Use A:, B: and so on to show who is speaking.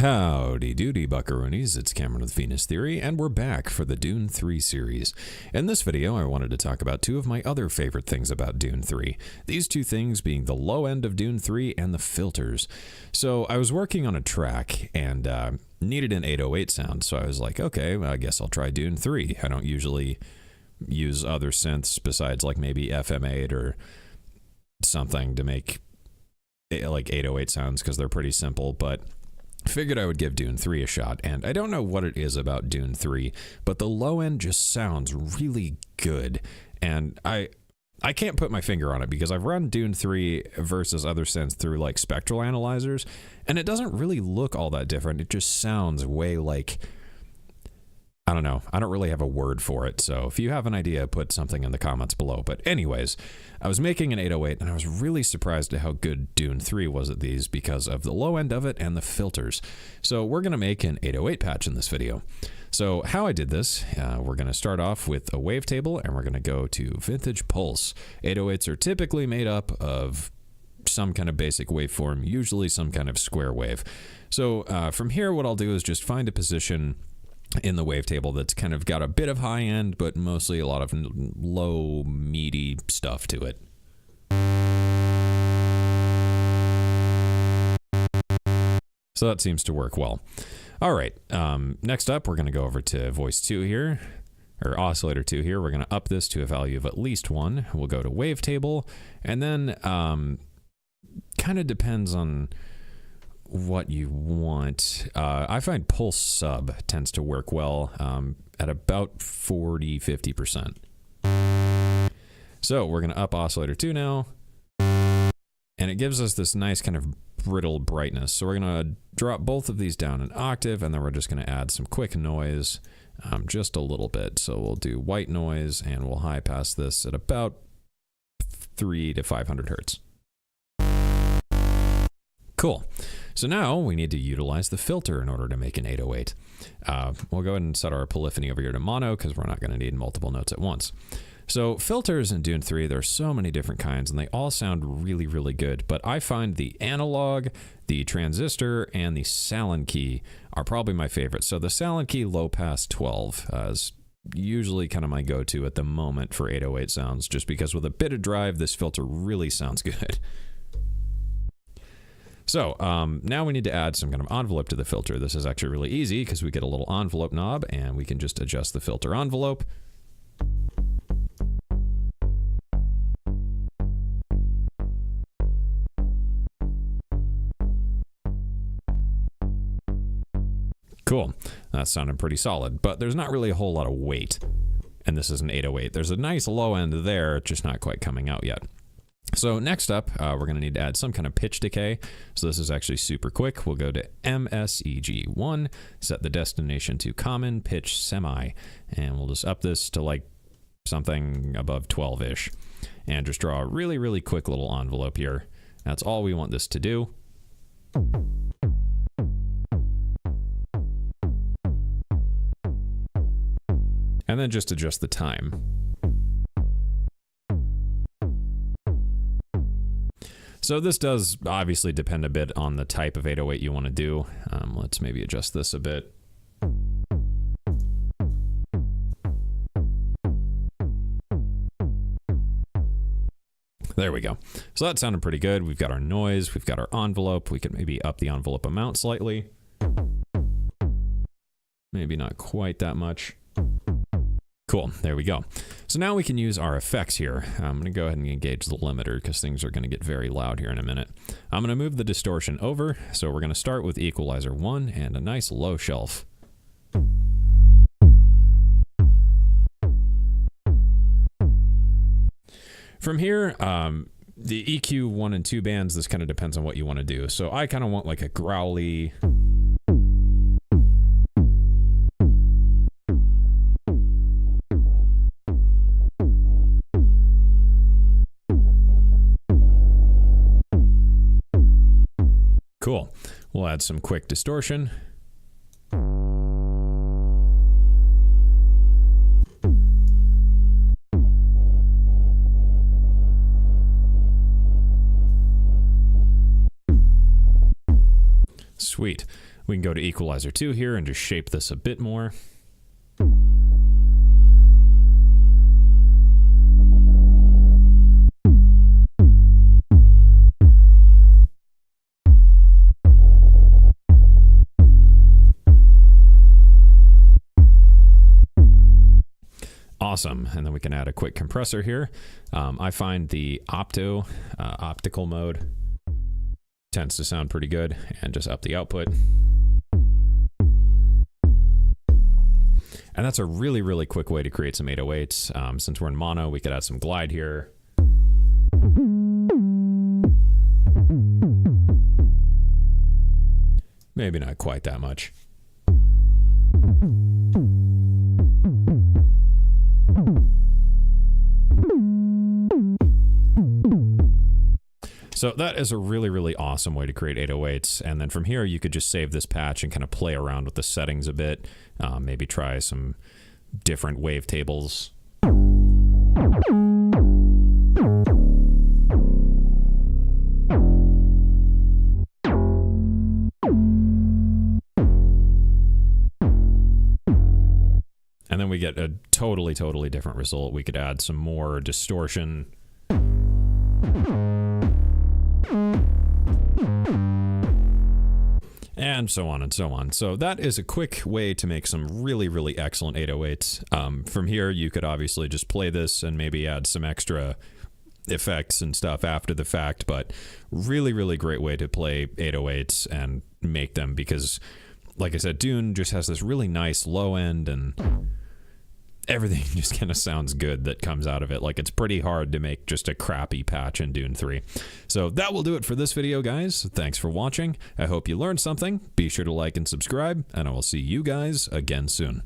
A: Howdy doody buckaroonies, it's Cameron with Venus Theory, and we're back for the Dune 3 series. In this video, I wanted to talk about two of my other favorite things about Dune 3. These two things being the low end of Dune 3 and the filters. So I was working on a track and needed an 808 sound, so I was like, okay, well, I guess I'll try Dune 3. I don't usually use other synths besides like maybe FM8 or something to make like 808 sounds because they're pretty simple, but figured I would give Dune 3 a shot, and I don't know what it is about Dune 3, but the low end just sounds really good, and I can't put my finger on it because I've run Dune 3 versus other synths through like spectral analyzers, and it doesn't really look all that different. It just sounds way like, I don't know. I don't really have a word for it, so if you have an idea, put something in the comments below. But anyways, I was making an 808, and I was really surprised at how good Dune 3 was at these because of the low end of it and the filters. So we're going to make an 808 patch in this video. So how I did this, we're going to start off with a wavetable, and we're going to go to Vintage Pulse. 808s are typically made up of some kind of basic waveform, usually some kind of square wave. So from here, what I'll do is just find a position in the wavetable that's kind of got a bit of high end, but mostly a lot of low, meaty stuff to it. So that seems to work well. All right, next up, we're going to go over to voice 2 here, or oscillator 2 here. We're going to up this to a value of at least 1. We'll go to wavetable, and then kind of depends on what you want. I find pulse sub tends to work well at about 40-50%. So we're going to up oscillator 2 now, and it gives us this nice kind of brittle brightness. So we're going to drop both of these down an octave, and then we're just going to add some quick noise, just a little bit. So we'll do white noise, and we'll high pass this at about 300 to 500 hertz. Cool. So now we need to utilize the filter in order to make an 808. We'll go ahead and set our polyphony over here to mono because we're not going to need multiple notes at once. So filters in Dune 3, there's so many different kinds, and they all sound really, really good. But I find the analog, the transistor, and the Sallen-Key are probably my favorites. So the Sallen-Key low pass 12 is usually kind of my go-to at the moment for 808 sounds, just because with a bit of drive, this filter really sounds good. So now we need to add some kind of envelope to the filter. This is actually really easy because we get a little envelope knob, and we can just adjust the filter envelope. Cool. That's sounding pretty solid, but there's not really a whole lot of weight, and this is an 808. There's a nice low end there, just not quite coming out yet. So next up, we're going to need to add some kind of pitch decay. So this is actually super quick. We'll go to MSEG1, set the destination to common, pitch semi, and we'll just up this to like something above 12-ish, and just draw a really, really quick little envelope here. That's all we want this to do. And then just adjust the time. So this does obviously depend a bit on the type of 808 you want to do. Let's maybe adjust this a bit. There we go. So that sounded pretty good. We've got our noise, we've got our envelope. We could maybe up the envelope amount slightly. Maybe not quite that much. Cool, there we go. So now we can use our effects here. I'm going to go ahead and engage the limiter because things are going to get very loud here in a minute. I'm going to move the distortion over, so we're going to start with equalizer 1 and a nice low shelf. From here, the EQ 1 and 2 bands, this kind of depends on what you want to do. So I kind of want like a growly... Cool. We'll add some quick distortion. Sweet. We can go to equalizer 2 here and just shape this a bit more. Awesome. And then we can add a quick compressor here. I find the optical mode tends to sound pretty good, and just up the output. And that's a really, really quick way to create some 808s. Since we're in mono, we could add some glide here. Maybe not quite that much. So that is a really, really awesome way to create 808s. And then from here, you could just save this patch and kind of play around with the settings a bit. Maybe try some different wavetables. And then we get a totally, totally different result. We could add some more distortion. And so on and so on. So that is a quick way to make some really, really excellent 808s. From here, you could obviously just play this and maybe add some extra effects and stuff after the fact, but really, really great way to play 808s and make them, because, like I said, Dune just has this really nice low end, and everything just kind of sounds good that comes out of it. Like, it's pretty hard to make just a crappy patch in Dune 3. So that will do it for this video, guys. Thanks for watching. I hope you learned something. Be sure to like and subscribe, and I will see you guys again soon.